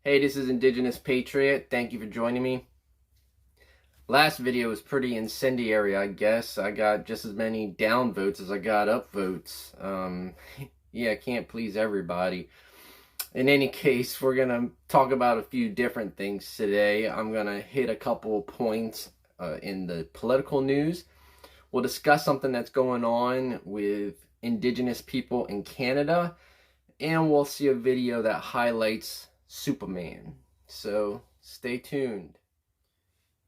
Hey, this is Indigenous Patriot. Thank you for joining me. Last video was pretty incendiary, I guess. I got just as many down votes as I got up votes. Yeah, I can't please everybody. In any case, we're going to talk about a few different things today. I'm going to hit a couple points in the political news. We'll discuss something that's going on with Indigenous people in Canada. And we'll see a video that highlights Supaman. So stay tuned.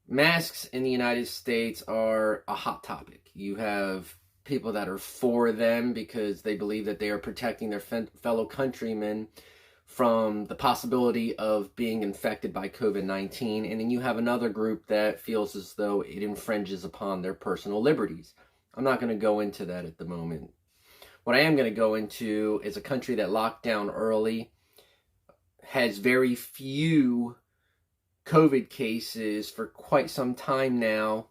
Masks in the United States are a hot topic. You have people that are for them because they believe that they are protecting their fellow countrymen from the possibility of being infected by COVID-19. And then you have another group that feels as though it infringes upon their personal liberties. I'm not going to go into that at the moment. What I am going to go into is a country that locked down early, has very few COVID cases for quite some time now,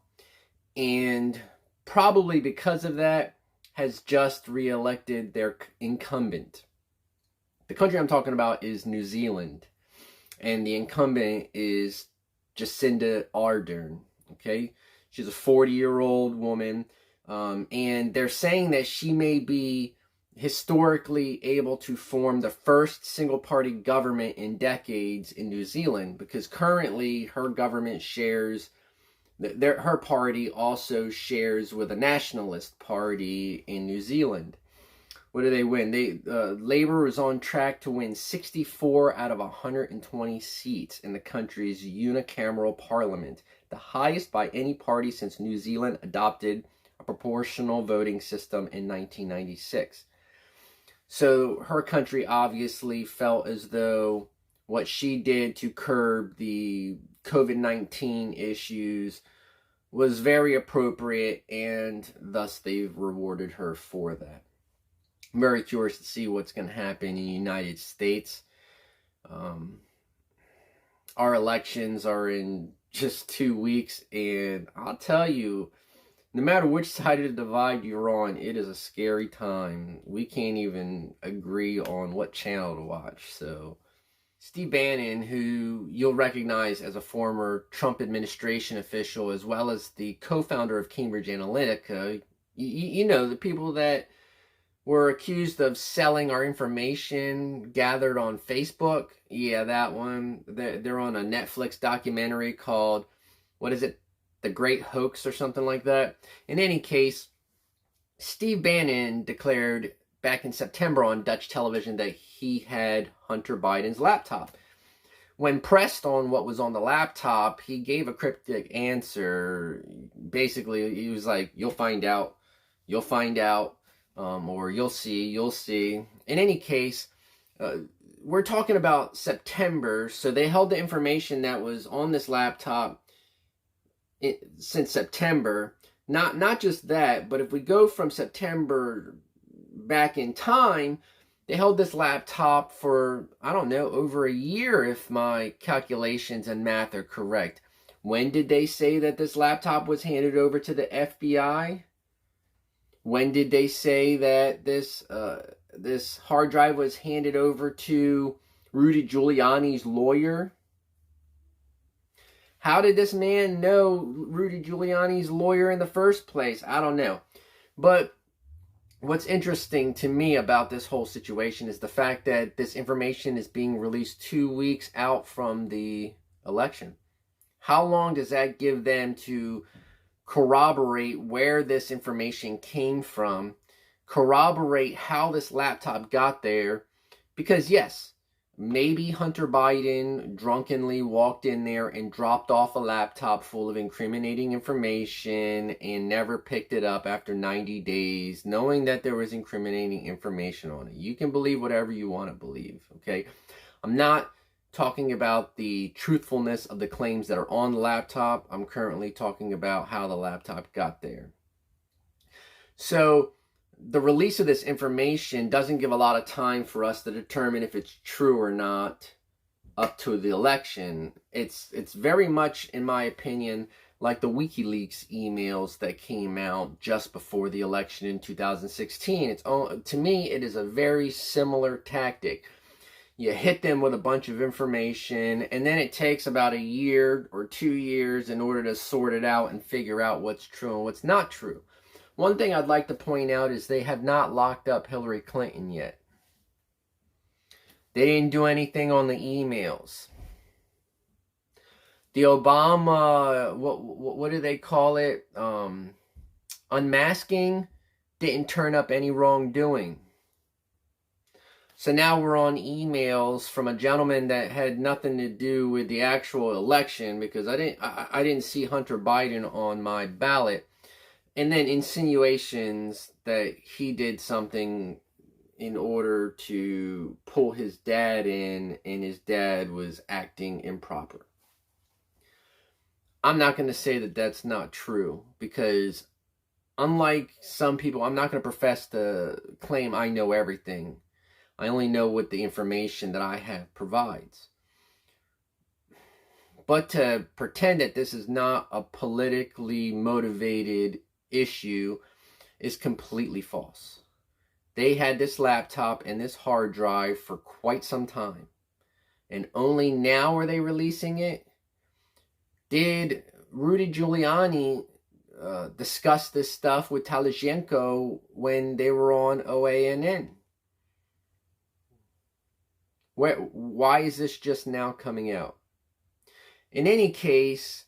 and probably because of that has just re-elected their incumbent. The country I'm talking about is New Zealand, and the incumbent is Jacinda Ardern. Okay, she's a 40-year-old woman, and they're saying that she may be historically able to form the first single-party government in decades in New Zealand, because currently her government shares, her party also shares with a nationalist party in New Zealand. What do they win? Labour is on track to win 64 out of 120 seats in the country's unicameral parliament, the highest by any party since New Zealand adopted a proportional voting system in 1996. So her country obviously felt as though what she did to curb the COVID-19 issues was very appropriate, and thus they've rewarded her for that. I'm very curious to see what's going to happen in the United States. Our elections are in just 2 weeks, and I'll tell you, no matter which side of the divide you're on, it is a scary time. We can't even agree on what channel to watch. So Steve Bannon, who you'll recognize as a former Trump administration official, as well as the co-founder of Cambridge Analytica, you know, the people that were accused of selling our information gathered on Facebook. Yeah, that one. They're on a Netflix documentary called, what is it? The Great Hoax or something like that. In any case, Steve Bannon declared back in September on Dutch television that he had Hunter Biden's laptop. When pressed on what was on the laptop, he gave a cryptic answer. Basically, he was like, you'll find out, or you'll see. In any case, we're talking about September, so they held the information that was on this laptop since September. Not just that, but if we go from September back in time, they held this laptop for, I don't know, over a year if my calculations and math are correct. When did they say that this laptop was handed over to the FBI? When did they say that this hard drive was handed over to Rudy Giuliani's lawyer? How did this man know Rudy Giuliani's lawyer in the first place? I don't know. But what's interesting to me about this whole situation is the fact that this information is being released 2 weeks out from the election. How long does that give them to corroborate where this information came from, corroborate how this laptop got there? Because yes, maybe Hunter Biden drunkenly walked in there and dropped off a laptop full of incriminating information and never picked it up after 90 days, knowing that there was incriminating information on it. You can believe whatever you want to believe, okay? I'm not talking about the truthfulness of the claims that are on the laptop. I'm currently talking about how the laptop got there. So the release of this information doesn't give a lot of time for us to determine if it's true or not up to the election. It's very much, in my opinion, like the WikiLeaks emails that came out just before the election in 2016. To me, it is a very similar tactic. You hit them with a bunch of information, and then it takes about a year or 2 years in order to sort it out and figure out what's true and what's not true. One thing I'd like to point out is they have not locked up Hillary Clinton yet. They didn't do anything on the emails. The Obama, what do they call it? Unmasking didn't turn up any wrongdoing. So now we're on emails from a gentleman that had nothing to do with the actual election, because I didn't see Hunter Biden on my ballot, and then insinuations that he did something in order to pull his dad in, and his dad was acting improper. I'm not going to say that that's not true, because unlike some people, I'm not going to profess to claim I know everything. I only know what the information that I have provides. But to pretend that this is not a politically motivated issue is completely false. They had this laptop and this hard drive for quite some time. And only now are they releasing it? Did Rudy Giuliani discuss this stuff with Talashenko when they were on OANN? Why is this just now coming out? In any case,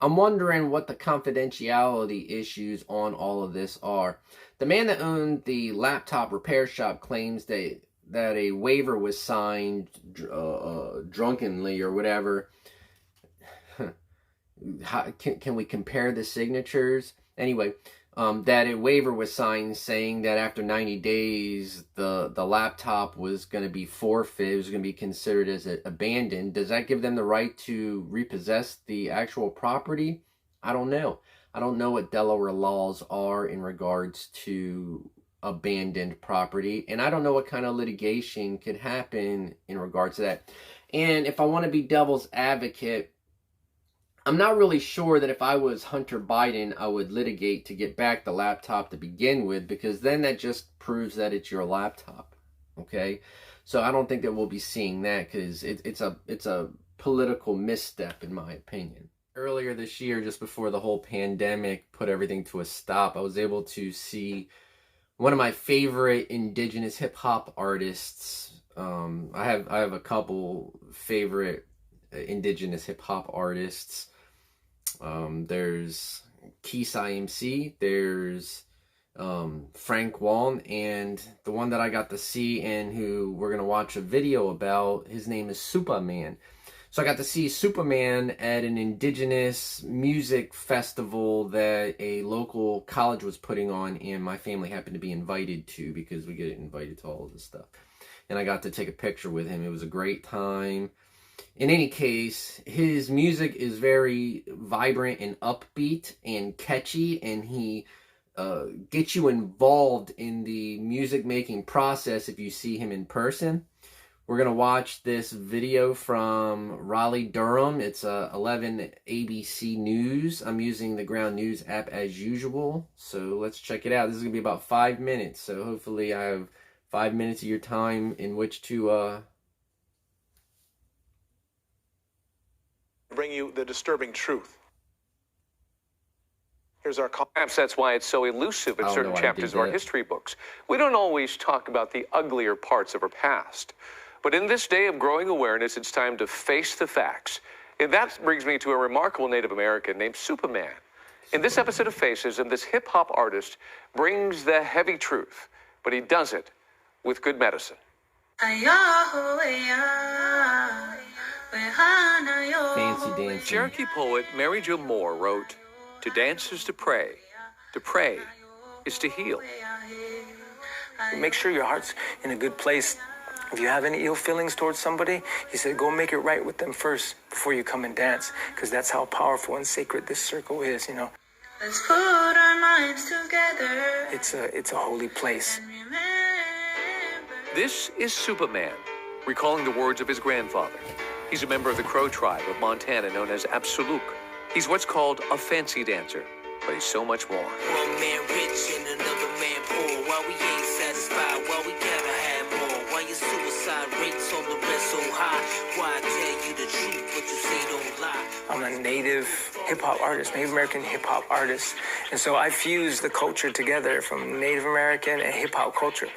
I'm wondering what the confidentiality issues on all of this are. The man that owned the laptop repair shop claims that a waiver was signed drunkenly or whatever. Can we compare the signatures? Anyway, that a waiver was signed saying that after 90 days, the laptop was going to be forfeit, it was going to be considered as abandoned. Does that give them the right to repossess the actual property? I don't know. I don't know what Delaware laws are in regards to abandoned property, and I don't know what kind of litigation could happen in regards to that. And if I want to be devil's advocate, I'm not really sure that if I was Hunter Biden, I would litigate to get back the laptop to begin with, because then that just proves that it's your laptop, okay? So I don't think that we'll be seeing that, because it's a political misstep, in my opinion. Earlier this year, just before the whole pandemic put everything to a stop, I was able to see one of my favorite indigenous hip-hop artists. I have a couple favorite indigenous hip-hop artists. There's Keys IMC, there's Frank Waln, and the one that I got to see and who we're going to watch a video about, his name is Supaman. So I got to see Supaman at an indigenous music festival that a local college was putting on, and my family happened to be invited to, because we get invited to all of this stuff. And I got to take a picture with him. It was a great time. In any case, his music is very vibrant and upbeat and catchy, and he gets you involved in the music making process if you see him in person. We're going to watch this video from Raleigh-Durham. It's 11 ABC News. I'm using the Ground News app as usual, so let's check it out. This is going to be about 5 minutes, so hopefully I have 5 minutes of your time in which to bring you the disturbing truth. Here's our call. Perhaps that's why it's so elusive in certain chapters of our history books. We don't always talk about the uglier parts of our past. But in this day of growing awareness, it's time to face the facts. And that brings me to a remarkable Native American named Supaman. In this episode of FACEism, this hip-hop artist brings the heavy truth, but he does it with good medicine. fancy dancing. Cherokee poet Mary Jo Moore wrote, "To dance is to pray is to heal." Make sure your heart's in a good place. If you have any ill feelings towards somebody, he said, go make it right with them first before you come and dance, because that's how powerful and sacred this circle is, you know. Let's put our minds together. It's a holy place. This is Supaman, recalling the words of his grandfather. He's a member of the Crow tribe of Montana known as Absoluk. He's what's called a fancy dancer, but he's so much more. One man rich and another man poor. Why we ain't satisfied? Why we gotta have more? Suicide rates on the rest so high. Why I tell you the truth, but you say don't lie. I'm a native hip-hop artist, Native American hip-hop artist. And so I fuse the culture together from Native American and hip-hop culture.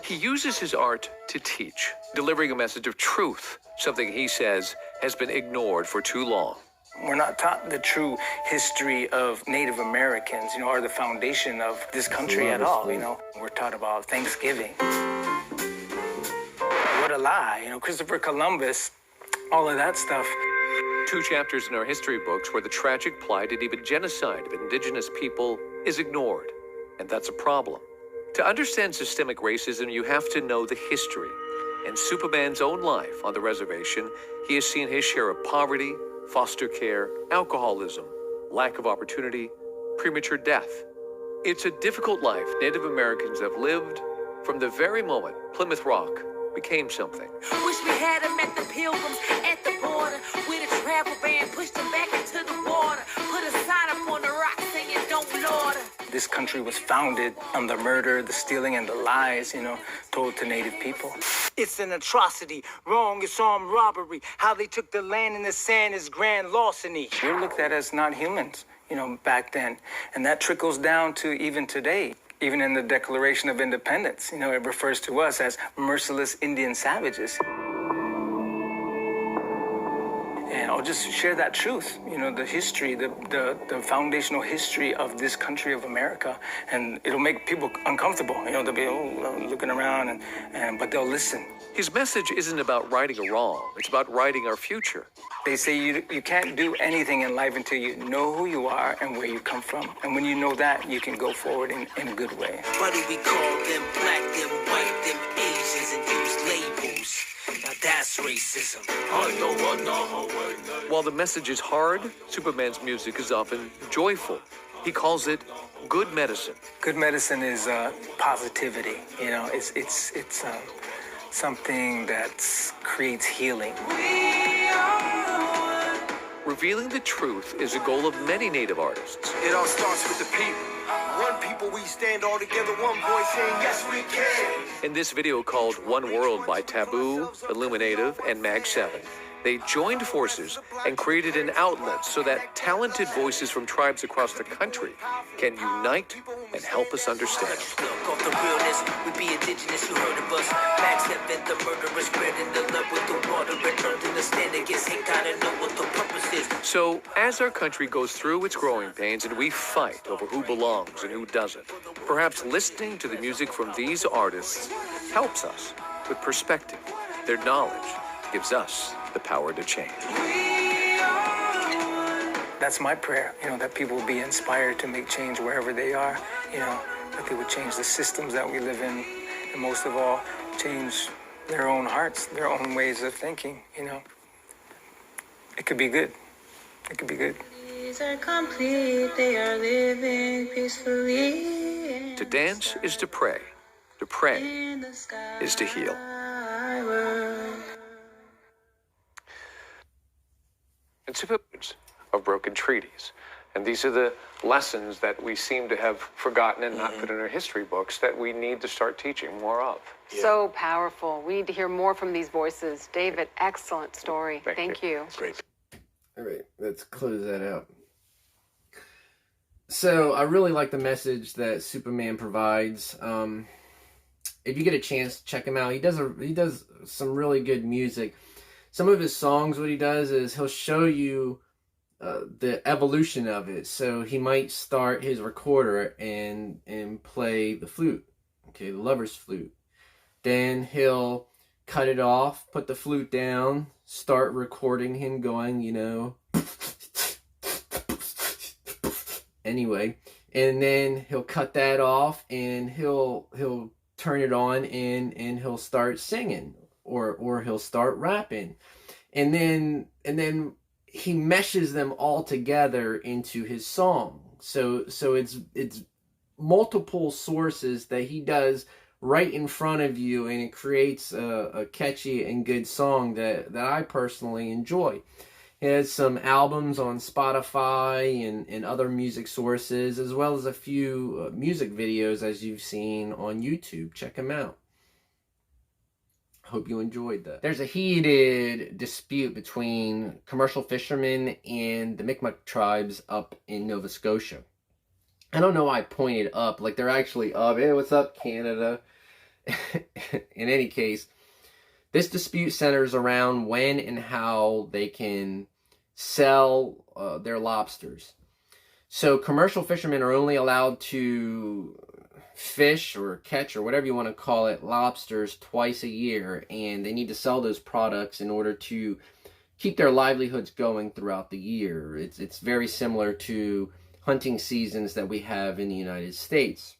He uses his art to teach, delivering a message of truth, something he says has been ignored for too long. We're not taught the true history of Native Americans, or the foundation of this country at all, We're taught about Thanksgiving. What a lie, Christopher Columbus, all of that stuff. 2 chapters in our history books where the tragic plight and even genocide of indigenous people is ignored, and that's a problem. To understand systemic racism, you have to know the history. In Supaman's own life on the reservation, he has seen his share of poverty, foster care, alcoholism, lack of opportunity, premature death. It's a difficult life Native Americans have lived from the very moment Plymouth Rock became something. Wish we had them at the Pilgrims at the border, where the travel ban pushed them back into the water. Put a sign up on the rock saying don't order. This country was founded on the murder, the stealing, and the lies, told to Native people. It's an atrocity. Wrong, it's armed robbery. How they took the land and the sand is grand larceny. We're looked at as not humans, back then. And that trickles down to even today. Even in the Declaration of Independence, it refers to us as merciless Indian savages. And I'll just share that truth, the history, the foundational history of this country of America. And it'll make people uncomfortable. They'll be looking around, but they'll listen. His message isn't about righting a wrong. It's about righting our future. They say you can't do anything in life until you know who you are and where you come from. And when you know that, you can go forward in a good way. Buddy, we call them black, them white, them Asians, and use labels. Now that's racism. While the message is hard, Supaman's music is often joyful. He calls it good medicine. Good medicine is positivity. It's something that creates healing. Revealing the truth is a goal of many Native artists. It all starts with the people. One people, we stand all together, one voice saying, yes, we can. In this video called One World by Taboo, Illuminative, and Mag 7, they joined forces and created an outlet so that talented voices from tribes across the country can unite and help us understand. Look off the realness, we be indigenous, you heard of us. Max Heaven, the murderer, spreading the love with the water, and learned to stand against hate, gotta know what the purpose is. So, as our country goes through its growing pains and we fight over who belongs and who doesn't, perhaps listening to the music from these artists helps us with perspective. Their knowledge gives us the power to change. That's my prayer, that people will be inspired to make change wherever they are, that they would change the systems that we live in, and most of all, change their own hearts, their own ways of thinking, It could be good. It could be good. These are complete, they are living peacefully. To dance is to pray. To pray In the sky is to heal. world. And Supaman of broken treaties. And these are the lessons that we seem to have forgotten and not put in our history books that we need to start teaching more of. So powerful. We need to hear more from these voices. David, excellent story. Thank you. Great. All right, let's close that out. So I really like the message that Supaman provides. If you get a chance, check him out. He does some really good music. Some of his songs, what he does is he'll show you the evolution of it. So he might start his recorder and play the flute, okay, the lover's flute. Then he'll cut it off, put the flute down, start recording him going, anyway, and then he'll cut that off and he'll turn it on and he'll start singing or he'll start rapping, and then he meshes them all together into his song. So it's multiple sources that he does right in front of you, and it creates a catchy and good song that I personally enjoy. He has some albums on Spotify and other music sources, as well as a few music videos, as you've seen on YouTube. Check him out. Hope you enjoyed that. There's a heated dispute between commercial fishermen and the Mi'kmaq tribes up in Nova Scotia. I don't know why I pointed up, like they're actually up. Hey, what's up, Canada? In any case, this dispute centers around when and how they can sell their lobsters. So commercial fishermen are only allowed to fish or catch or whatever you want to call it, lobsters twice a year, and they need to sell those products in order to keep their livelihoods going throughout the year. It's very similar to hunting seasons that we have in the United States.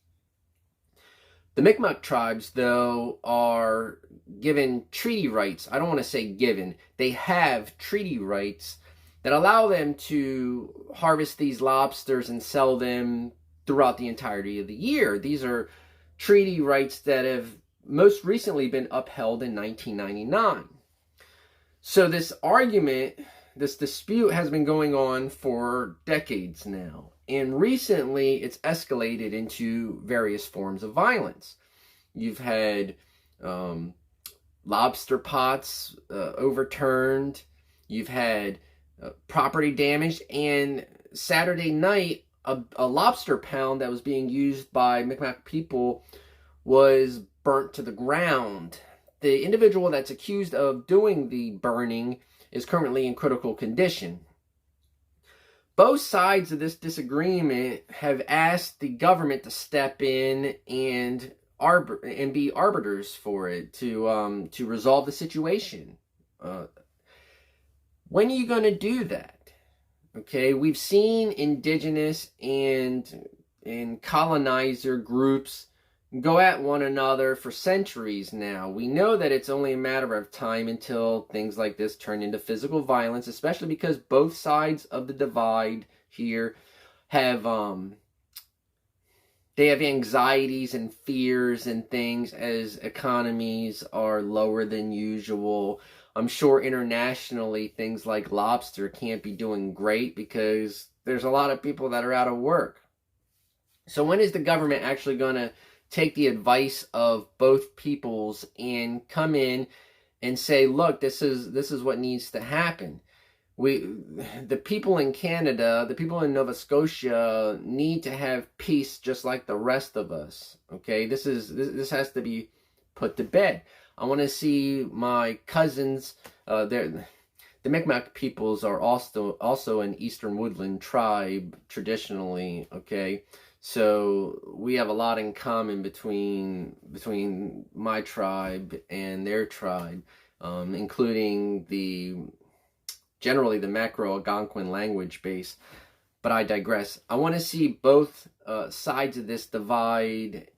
The Mi'kmaq tribes, though, are given treaty rights. I don't want to say given. They have treaty rights that allow them to harvest these lobsters and sell them throughout the entirety of the year. These are treaty rights that have most recently been upheld in 1999. So this argument, this dispute has been going on for decades now. And recently, it's escalated into various forms of violence. You've had lobster pots overturned. You've had property damage. And Saturday night, a lobster pound that was being used by Mi'kmaq people was burnt to the ground. The individual that's accused of doing the burning is currently in critical condition. Both sides of this disagreement have asked the government to step in and be arbiters for it to resolve the situation. When are you going to do that? Okay, we've seen indigenous and colonizer groups go at one another for centuries now. We know that it's only a matter of time until things like this turn into physical violence, especially because both sides of the divide here have they have anxieties and fears and things as economies are lower than usual. I'm sure internationally things like lobster can't be doing great because there's a lot of people that are out of work. So when is the government actually going to take the advice of both peoples and come in and say, look, this is what needs to happen? The people in Canada, the people in Nova Scotia need to have peace just like the rest of us. Okay, this has to be put to bed. I want to see my cousins. The Mi'kmaq peoples are also an Eastern Woodland tribe traditionally. Okay. So we have a lot in common between my tribe and their tribe, including generally the Macro-Algonquin language base. But I digress. I want to see both sides of this divide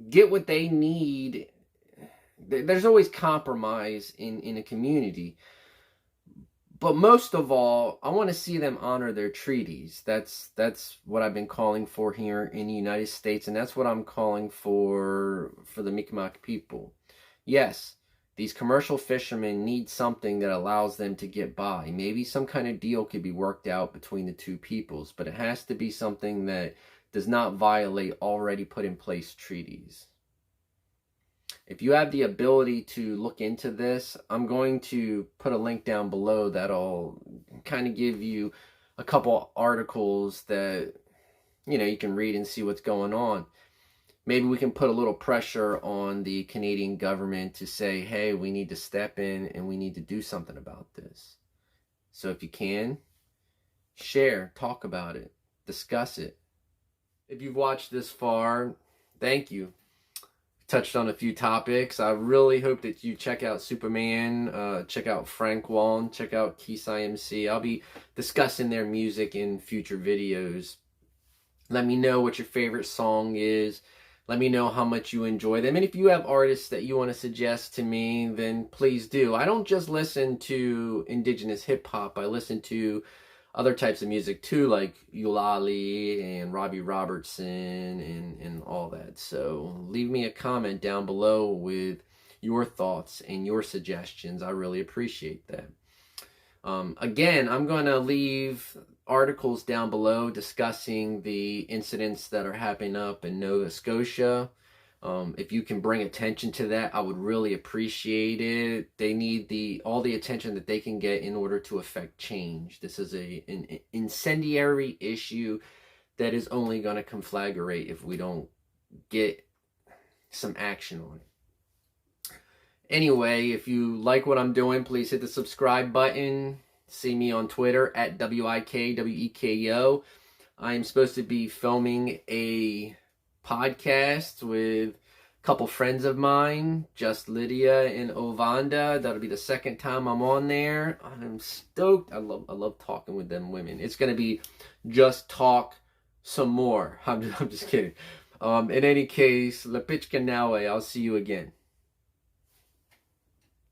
get what they need. There's always compromise in a community. But most of all, I want to see them honor their treaties. That's what I've been calling for here in the United States, and that's what I'm calling for the Mi'kmaq people. Yes, these commercial fishermen need something that allows them to get by. Maybe some kind of deal could be worked out between the two peoples, but it has to be something that does not violate already put in place treaties. If you have the ability to look into this, I'm going to put a link down below that'll kind of give you a couple articles that, you can read and see what's going on. Maybe we can put a little pressure on the Canadian government to say, hey, we need to step in and we need to do something about this. So if you can, share, talk about it, discuss it. If you've watched this far, thank you. Touched on a few topics. I really hope that you check out Supaman, check out Frank Wallen, check out Keys IMC. I'll be discussing their music in future videos. Let me know what your favorite song is. Let me know how much you enjoy them. And if you have artists that you want to suggest to me, then please do. I don't just listen to indigenous hip-hop. I listen to other types of music too, like Eulalie and Robbie Robertson and all that. So leave me a comment down below with your thoughts and your suggestions. I really appreciate that. Again, I'm going to leave articles down below discussing the incidents that are happening up in Nova Scotia. If you can bring attention to that, I would really appreciate it. They need all the attention that they can get in order to affect change. This is an incendiary issue that is only going to conflagrate if we don't get some action on it. Anyway, if you like what I'm doing, please hit the subscribe button. See me on Twitter at WIKWEKO. I am supposed to be filming a podcast with a couple friends of mine, Just Lydia and Ovanda. That'll be the second time I'm on there. I'm stoked. I love talking with them women. It's going to be just talk some more. I'm just kidding. In any case, Lepichka Nawe. I'll see you again.